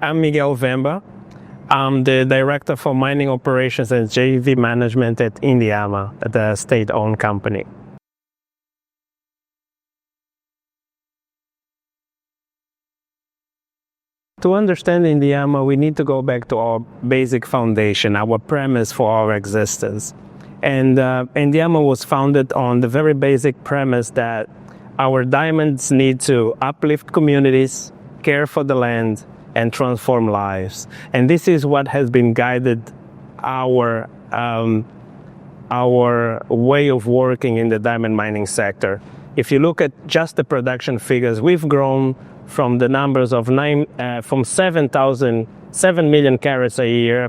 I'm Miguel Vemba. I'm the Director for Mining Operations and JV Management at Endiama, the state-owned company. To understand Endiama, we need to go back to our basic foundation, our premise for our existence. And Endiama was founded on the very basic premise that our diamonds need to uplift communities, care for the land, and transform lives. And this is what has been guided our way of working in the diamond mining sector. If you look at just the production figures, we've grown from the numbers of 7 million carats a year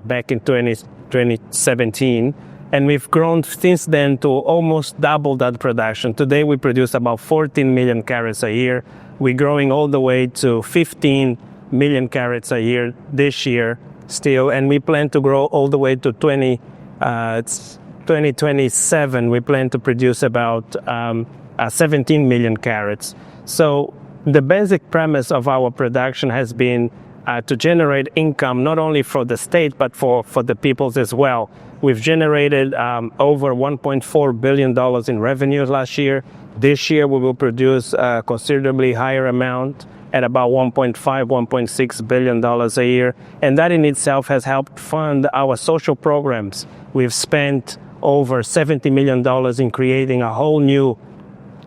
back in 2017, and we've grown since then to almost double that production. Today we produce about 14 million carats a year. We're growing all the way to 15 million carats a year this year still, and we plan to grow all the way to 2027. We plan to produce about 17 million carats. So the basic premise of our production has been to generate income not only for the state but for the peoples as well. We've generated over $1.4 billion in revenue last year. This year we will produce a considerably higher amount at about $1.6 billion a year. And that in itself has helped fund our social programs. We've spent over $70 million in creating a whole new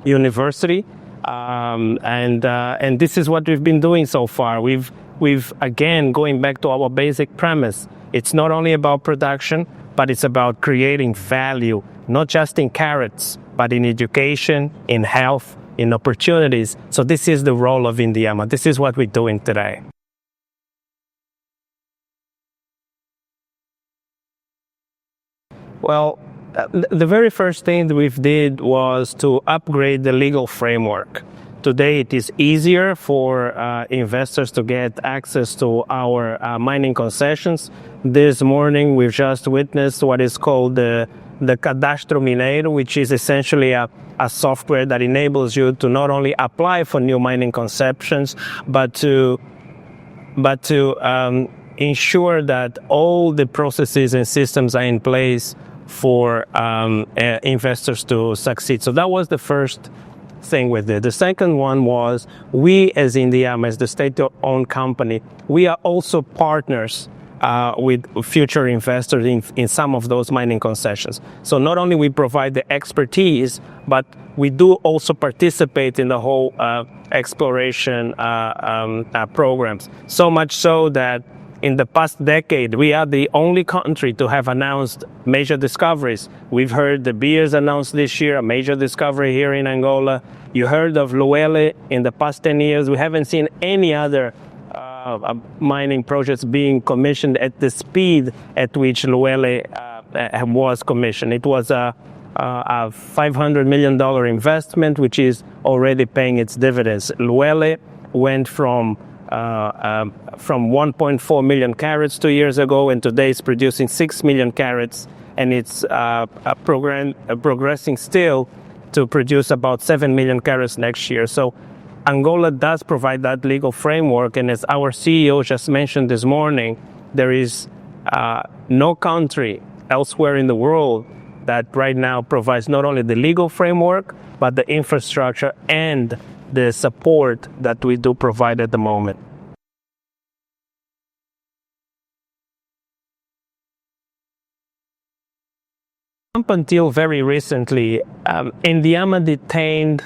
university. And this is what we've been doing so far. We've again, going back to our basic premise, it's not only about production, but it's about creating value, not just in carats, but in education, in health, in opportunities. So this is the role of Endiama. This is what we're doing today. Well, the very first thing that we did was to upgrade the legal framework. Today it is easier for investors to get access to our mining concessions. This morning we've just witnessed what is called the Cadastro Mineiro, which is essentially a software that enables you to not only apply for new mining concessions, but to ensure that all the processes and systems are in place for investors to succeed. So that was the first thing we did. The second one was we as Endiama, as the state-owned company, we are also partners with future investors in some of those mining concessions. So not only we provide the expertise, but we do also participate in the whole exploration programs. So much so that in the past decade, we are the only country to have announced major discoveries. We've heard De Beers announced this year a major discovery here in Angola. You heard of Luele in the past 10 years. We haven't seen any other mining projects being commissioned at the speed at which Luele was commissioned. It was a $500 million investment, which is already paying its dividends. Luele went from 1.4 million carats 2 years ago, and today it's producing 6 million carats, and it's progressing still to produce about 7 million carats next year. So Angola does provide that legal framework, and as our CEO just mentioned this morning, there is no country elsewhere in the world that right now provides not only the legal framework, but the infrastructure and the support that we do provide at the moment. Up until very recently, Endiama detained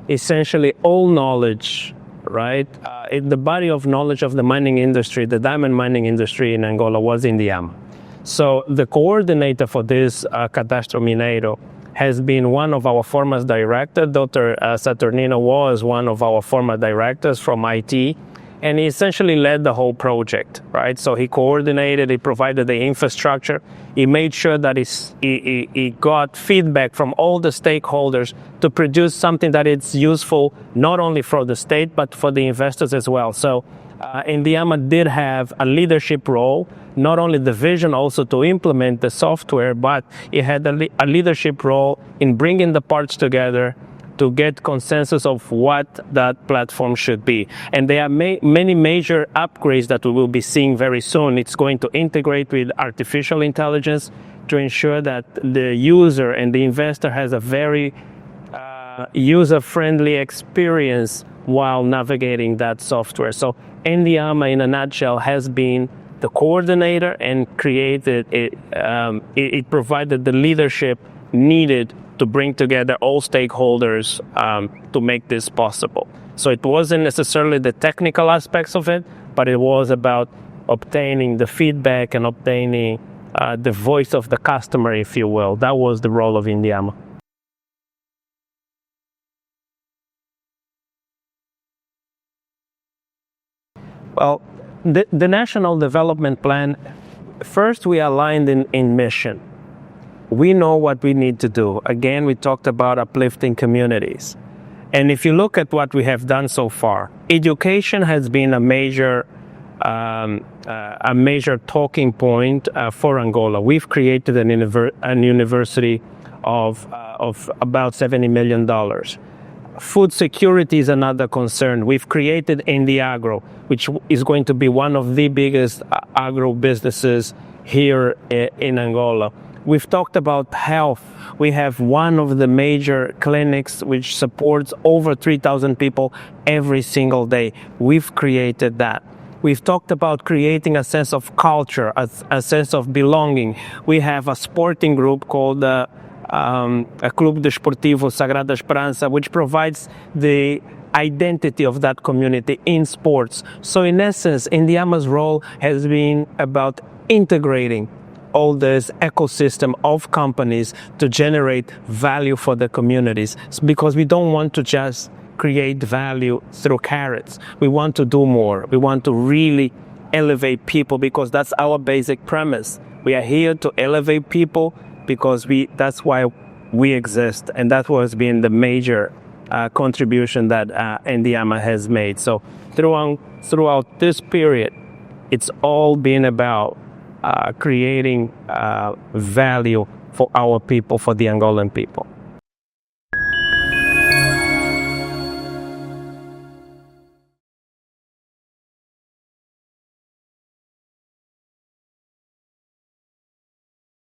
essentially all knowledge, right? In the body of knowledge of the mining industry, the diamond mining industry in Angola was Endiama. So the coordinator for this Cadastro Mineiro has been one of our former directors. Dr. Saturnino was one of our former directors from IT, and he essentially led the whole project, right? So he coordinated, he provided the infrastructure, he made sure that he got feedback from all the stakeholders to produce something that is useful not only for the state, but for the investors as well. So Endiama did have a leadership role, not only the vision also to implement the software, but it had a leadership role in bringing the parts together, to get consensus of what that platform should be. And there are many major upgrades that we will be seeing very soon. It's going to integrate with artificial intelligence to ensure that the user and the investor has a very user-friendly experience while navigating that software. So Endiama, in a nutshell, has been the coordinator and created it provided the leadership needed to bring together all stakeholders to make this possible. So it wasn't necessarily the technical aspects of it, but it was about obtaining the feedback and obtaining the voice of the customer, if you will. That was the role of Endiama. Well, the National Development Plan, first we aligned in mission. We know what we need to do. Again, we talked about uplifting communities. And if you look at what we have done so far, education has been a major talking point for Angola. We've created an university of about $70 million. Food security is another concern. We've created Endiagro, which is going to be one of the biggest agro businesses here in Angola. We've talked about health. We have one of the major clinics which supports over 3,000 people every single day. We've created that. We've talked about creating a sense of culture, a sense of belonging. We have a sporting group called a Clube Desportivo Sagrada Esperança, which provides the identity of that community in sports. So in essence, Endiama's role has been about integrating all this ecosystem of companies to generate value for the communities, because we don't want to just create value through carrots. We want to do more. We want to really elevate people, because that's our basic premise. We are here to elevate people because that's why we exist, and that has been the major contribution that Endiama has made. So throughout this period, it's all been about creating value for our people, for the Angolan people.